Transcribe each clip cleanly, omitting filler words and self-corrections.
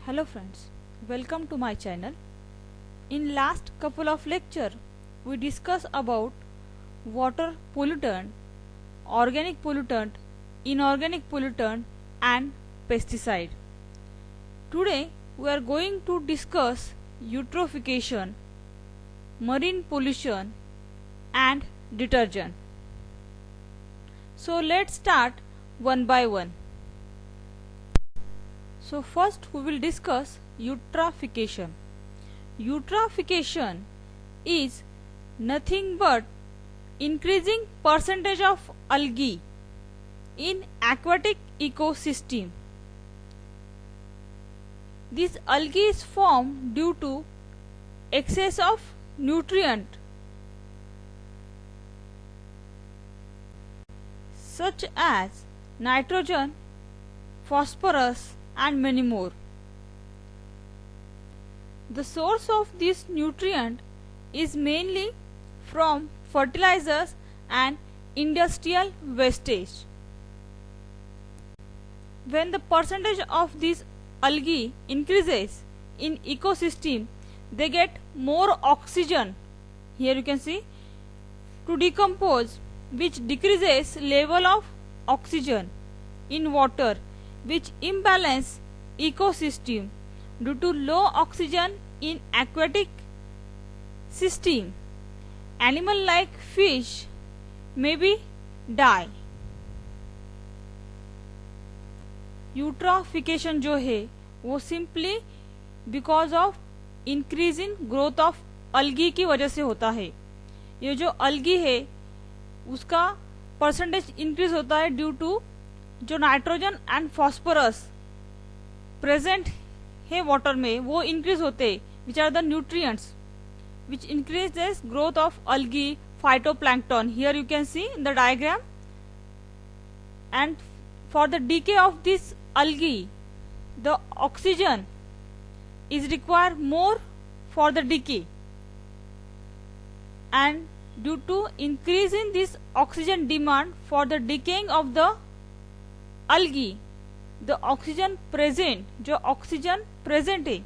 Hello friends, welcome to my channel. In last couple of lecture we discuss about water pollutant, organic pollutant, inorganic pollutant and pesticide. Today we are going to discuss eutrophication, marine pollution and detergent. So let's start one by one. So first we will discuss eutrophication. Eutrophication is nothing but increasing percentage of algae in aquatic ecosystem. This algae is formed due to excess of nutrient such as nitrogen, phosphorus and many more. The source of this nutrient is mainly from fertilizers and industrial wastage. When the percentage of these algae increases in ecosystem, they get more oxygen. Here you can see to decompose, which decreases level of oxygen in water, which imbalance ecosystem. Due to low oxygen in aquatic system, animal like fish may be die. Eutrophication जो है वो simply because of increase in growth of algae की वजह से होता है. ये जो अल्गी है उसका परसेंटेज इंक्रीज होता है ड्यू टू जो नाइट्रोजन एंड फॉस्फोरस प्रेजेंट है वाटर में वो इंक्रीज होते which are the nutrients which increases growth of algae phytoplankton. Here you can see in the diagram. And for the decay of this algae, the oxygen is required more for the decay, and due to increase in this oxygen demand for the decaying of the algae, the oxygen present, जो oxygen present है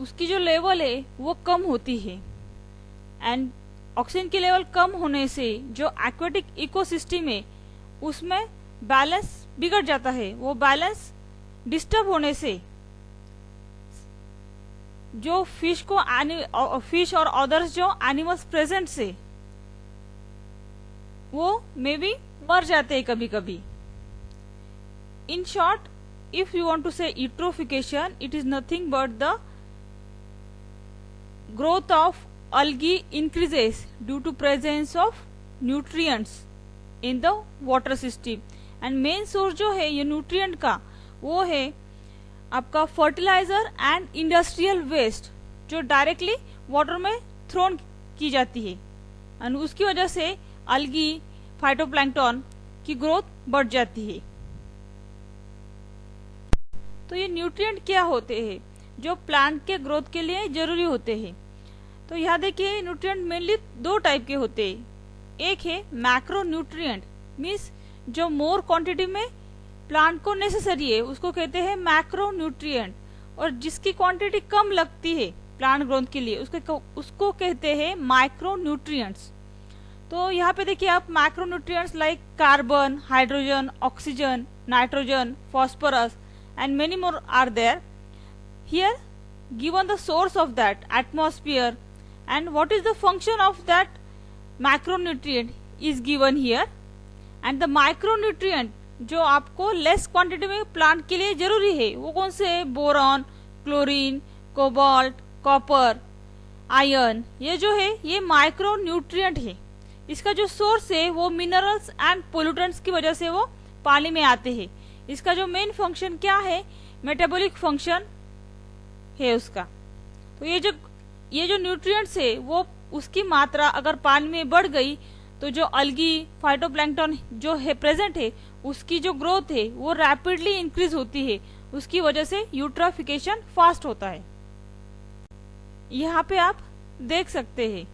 उसकी जो level है वो कम होती है. And oxygen की level कम होने से जो एक्वेटिक इकोसिस्टम है उसमें बैलेंस बिगड़ जाता है. वो बैलेंस डिस्टर्ब होने से जो फिश और अदर्स जो एनिमल्स प्रेजेंट से वो मे बी मर जाते हैं कभी कभी. In short, if you want to say eutrophication, it is nothing but the growth of algae increases due to presence of nutrients in the water system. and main source जो है ये nutrient का वो है आपका fertilizer and industrial waste जो directly water में thrown की जाती है and उसकी वजह से algae phytoplankton की growth बढ़ जाती है. तो ये nutrient क्या होते हैं जो plant के growth के लिए जरूरी होते हैं. तो यहाँ देखिए न्यूट्रिएंट मेनली दो टाइप के होते हैं. एक है मैक्रो न्यूट्रिएंट, मीन्स जो मोर क्वांटिटी में प्लांट को नेसेसरी है उसको कहते हैं मैक्रो न्यूट्रिएंट, और जिसकी क्वांटिटी कम लगती है प्लांट ग्रोथ के लिए उसको कहते हैं माइक्रो न्यूट्रिएंट्स. तो यहाँ पे देखिए आप macro nutrients like carbon, hydrogen, oxygen, nitrogen, phosphorus and many more are there. Here given the source of that atmosphere and what is the function of that macronutrient is given here, and the micronutrient जो आपको less quantity में plant के लिए जरूरी है वो कौन से है? Boron, chlorine, cobalt, copper, iron. ये जो है ये माइक्रोन्यूट्रिएंट है. इसका जो सोर्स है वो मिनरल्स एंड पोल्यूटेंट्स की वजह से वो पानी में आते हैं. इसका जो मेन फंक्शन क्या है? मेटाबॉलिक फंक्शन है उसका. तो ये जो न्यूट्रिएंट्स है वो उसकी मात्रा अगर पानी में बढ़ गई तो जो अल्गी फाइटोप्लैंक्टन जो है प्रेजेंट है उसकी जो ग्रोथ है वो रैपिडली इंक्रीज होती है. उसकी वजह से यूट्रोफिकेशन फास्ट होता है. यहाँ पे आप देख सकते हैं.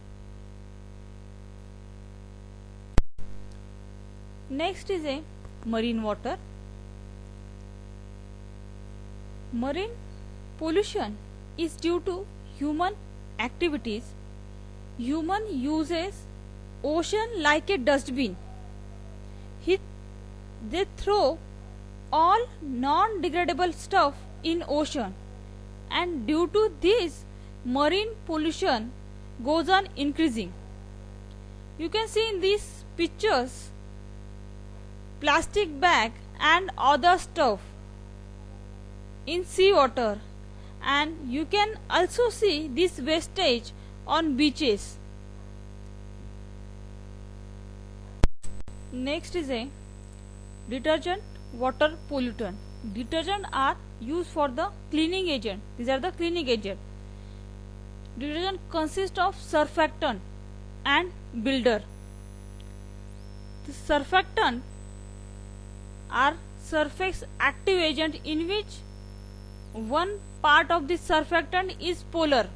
Next is a marine water. Marine pollution is due to human activities. Human uses ocean like a dustbin. They throw all non-degradable stuff in ocean, and due to this marine pollution goes on increasing. You can see in these pictures plastic bag and other stuff in sea water, and you can also see this wastage on beaches. Next is a detergent water pollutant. Detergent are used for the cleaning agent. These are the cleaning agent. Detergent consists of surfactant and builder. The surfactant are surface active agent in which one part of the surfactant is polar,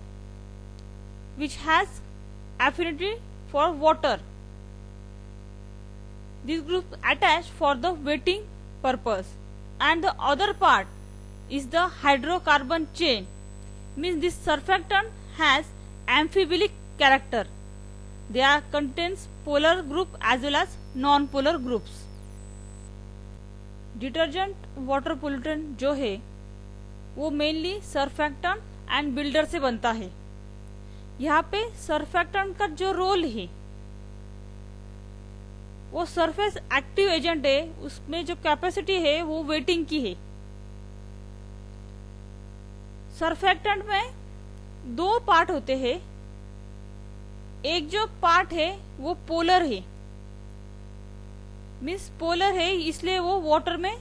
which has affinity for water. This group attached for the wetting purpose, and the other part is the hydrocarbon chain. Means this surfactant has amphibilic character. They are contains polar group as well as non-polar groups. Detergent water pollutant जो है वो mainly surfactant and builder से बनता है। यहाँ पे surfactant का जो रोल है वो सरफेस एक्टिव एजेंट है, उसमें जो कैपेसिटी है वो वेटिंग की है। सर्फेक्टेंट में दो पार्ट होते हैं, एक जो पार्ट है वो पोलर है, मीन्स पोलर है इसलिए वो वाटर में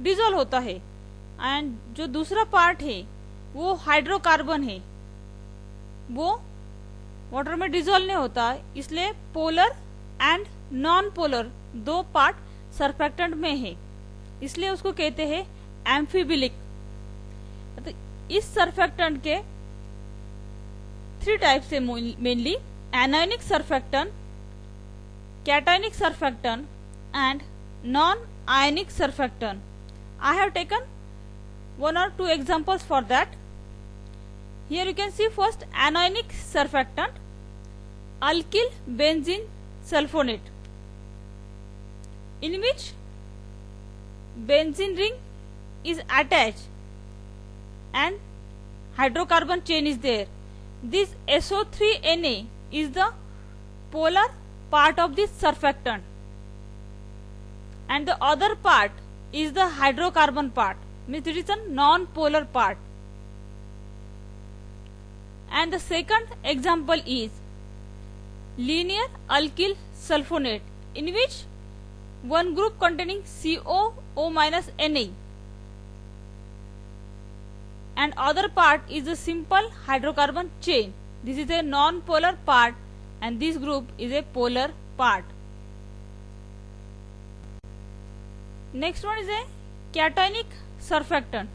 डिजोल्व होता है, एंड जो दूसरा पार्ट है वो हाइड्रोकार्बन है, वो वाटर में डिजोल्व नहीं होता, इसलिए पोलर एंड नॉन पोलर दो पार्ट सर्फेक्टेंट में है, इसलिए उसको कहते हैं एम्फीबिलिक। तो इस सर्फेक्टेंट के थ्री टाइप्स है mainly, anionic surfactant, cationic surfactant and non-ionic surfactant. I have taken one or two examples for that. Here you can see first anionic surfactant, alkyl benzene sulfonate, in which benzene ring is attached and hydrocarbon chain is there. This SO3Na is the polar part of this surfactant, and the other part is the hydrocarbon part, means it is a non-polar part. And the second example is linear alkyl sulfonate, in which one group containing COO-Na and other part is a simple hydrocarbon chain. This is a non-polar part and this group is a polar part. Next one is a cationic surfactant.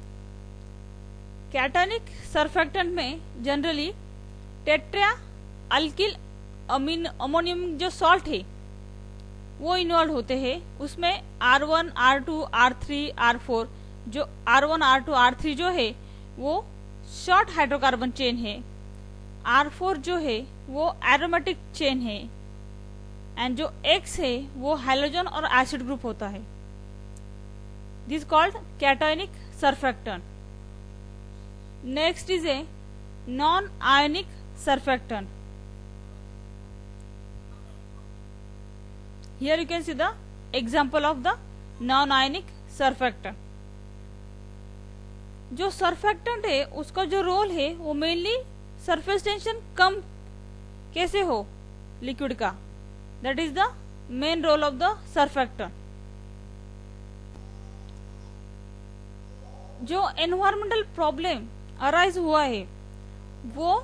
Cationic surfactant में generally tetra alkyl ammonium जो salt है वो involve होते हैं। उसमें R1, R2, R3, R4, जो R1, R2, R3 जो है वो शॉर्ट हाइड्रोकार्बन चेन है, R4 जो है वो एरोमेटिक चेन है, एंड जो X है वो हैलोजन और एसिड ग्रुप होता है। This is called cationic surfactant. Next is a non-ionic surfactant. Here you can see the example of the non-ionic surfactant. जो surfactant है उसका जो रोल है वो मेनली सरफेस टेंशन कम कैसे हो लिक्विड का, that is the main role of the surfactant. जो एनवायरमेंटल प्रॉब्लम अराइज हुआ है वो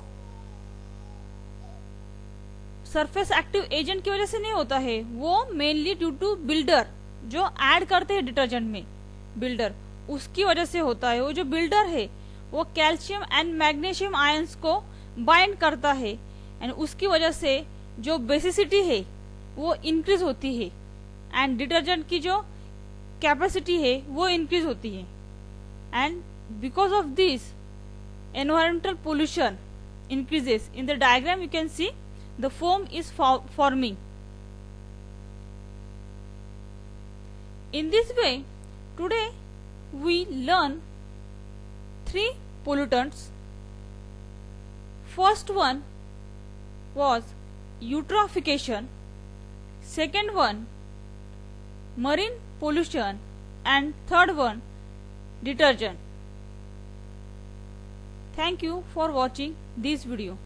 सरफेस एक्टिव एजेंट की वजह से नहीं होता है, वो मेनली ड्यू टू बिल्डर जो ऐड करते हैं डिटर्जेंट में, बिल्डर उसकी वजह से होता है। वो जो बिल्डर है वो कैल्शियम एंड मैग्नीशियम आयंस को बाइंड करता है एंड उसकी वजह से जो बेसिसिटी है वो इंक्रीज होती है एंड डिटर्जेंट की जो कैपेसिटी है वो इंक्रीज होती है, and because of this environmental pollution increases. In the diagram you can see the foam is forming. In this way, today we learn 3 pollutants. First one was eutrophication, second one marine pollution, and third one detergent. Thank you for watching this video.